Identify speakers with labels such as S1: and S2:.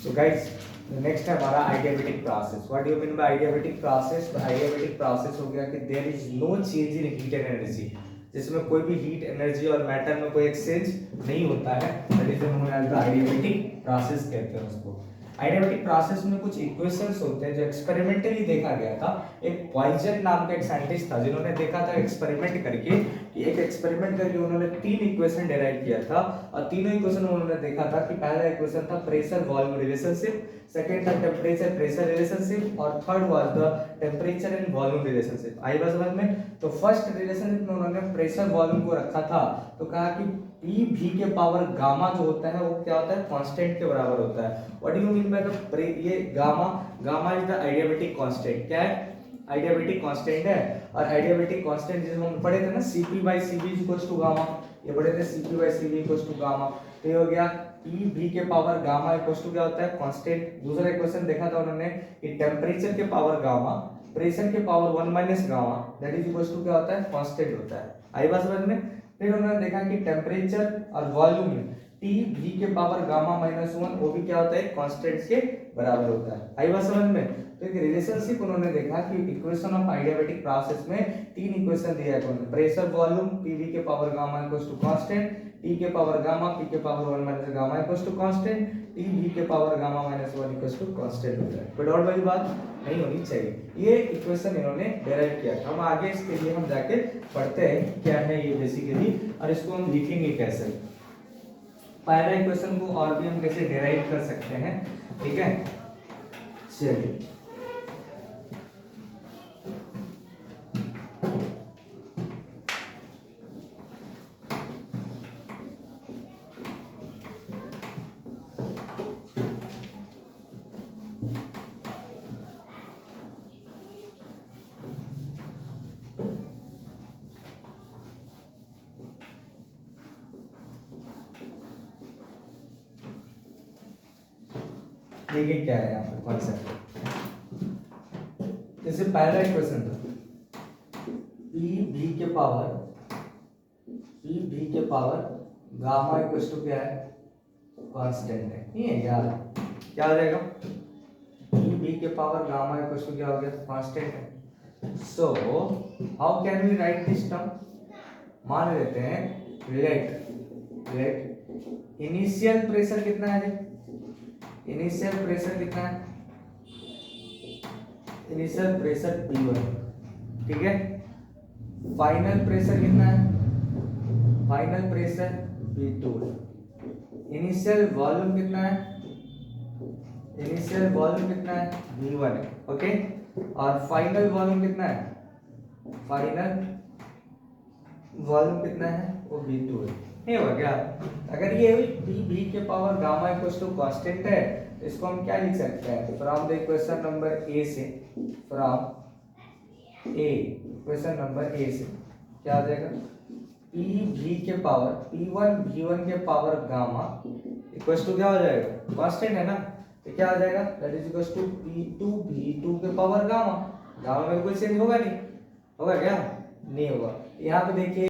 S1: So guys next है हमारा adiabatic process. What do you mean by adiabatic process? Adiabatic process हो गया कि there is no change in heat and energy, जिसमें कोई भी हीट एनर्जी और मैटर में कोई एक्सचेंज नहीं होता है, that is known as the adiabatic process कहते हैं उसको। आइडियाबैटिक प्रोसेस में कुछ इक्वेशंस होते हैं जो एक्सपेरिमेंटली देखा गया था। एक पॉइजन नाम का एक साइंटिस्ट था जिन्होंने देखा था एक्सपेरिमेंट करके कि एक एक्सपेरिमेंट करके उन्होंने 3 इक्वेशन डेराइव किया था और तीनों इक्वेशन में उन्होंने देखा था कि पहला इक्वेशन था प्रेशर वॉल्यूम रिलेशनशिप, सेकंड था टेम्परेचर प्रेशर रिलेशनशिप और third was the temperature and volume relationship. आई बात समझ में? तो फर्स्ट रिलेशनशिप में उन्होंने प्रेशर वॉल्यूम को रखा था, तो कहा कि पी वी के पावर गामा जो होता है वो क्या होता है, कांस्टेंट के बराबर होता है। What do you mean by the ये गामा इज द आइडियाबैटिक कांस्टेंट। क्या है? आइडियाबैटिक कांस्टेंट है। और आइडियाबैटिक कांस्टेंट जिसे हम पढ़े थे ना Cp/Cv इक्वल्स टू गामा, ये पढ़े थे Cp/Cv इक्वल्स टू गामा। तो ये हो गया P V के पावर गामा इक्वल्स टू क्या होता है, कांस्टेंट। दूसरा इक्वेशन देखा था उन्होंने कि टेम्परेचर के पावर गामा प्रेशर के power 1 minus gamma that is equals to क्या होता है, कांस्टेंट होता है। आई बात समझ में? फिर उन्होंने देखा कि टेम्परेचर और वॉल्यूम में T V के पावर गामा माइनस 1 वो भी क्या होता है, कांस्टेंट के बराबर होता है। आई बात समझ में? तो एक रिलेशनशिप उन्होंने देखा कि इक्वेशन ऑफ आइडियाबैटिक प्रोसेस में 3 इक्वेशन दिया है उन्होंने, प्रेशर वॉल्यूम PV के power gamma equals to constant, T के पावर गामा P के power 1 minus gamma equals to constant, T V के power gamma minus 1 equals to constant होता है। कोई डाउट वाली बात नहीं होनी चाहिए। ये इक्वेशन इन्होंने डेराइव किया था। हम आगे इसके लिए हम जाके पढ़ते हैं कि क्या है ये बेसिकली और इसको हम लिखेंगे कैसे। पहला इक्वेशन को और भी हम कैसे डेराइव कर सकते हैं, ठीक है? चलिए देखिए क्या है यहाँ पर कॉन्सेप्ट। जैसे पहला इक्वेशन था P V के पावर गामा इक्वल्स टू क्या है, कांस्टेंट है, नहीं है यार? क्या हो जाएगा? P V के पावर गामा इक्वल्स टू क्या हो गया, कांस्टेंट है। So how can we write this term? मान लेते हैं लेट इनिशियल प्रेशर कितना है, इनिशियल प्रेशर कितना है, इनिशियल प्रेशर P1, ठीक है? फाइनल प्रेशर कितना है, final pressure P2, initial volume कितना है, इनिशियल वॉल्यूम कितना है, V1 है, ओके? और फाइनल वॉल्यूम कितना है, फाइनल वॉल्यूम कितना है, वो V2 है। ये हो गया। अगर ये V के power gamma equals to constant है तो इसको हम क्या लिख सकते हैं, from the equation number A से, from A equation number A से क्या आ जाएगा, P V के पावर P1 V1 के पावर गामा इक्वल्स टू क्या हो जाएगा, कांस्टेंट है ना, तो क्या आ जाएगा, that is equals to P2 V2 के पावर गामा। गामा में कोई चेंज होगा नहीं, होगा क्या? नहीं होगा। यहाँ पे देखिए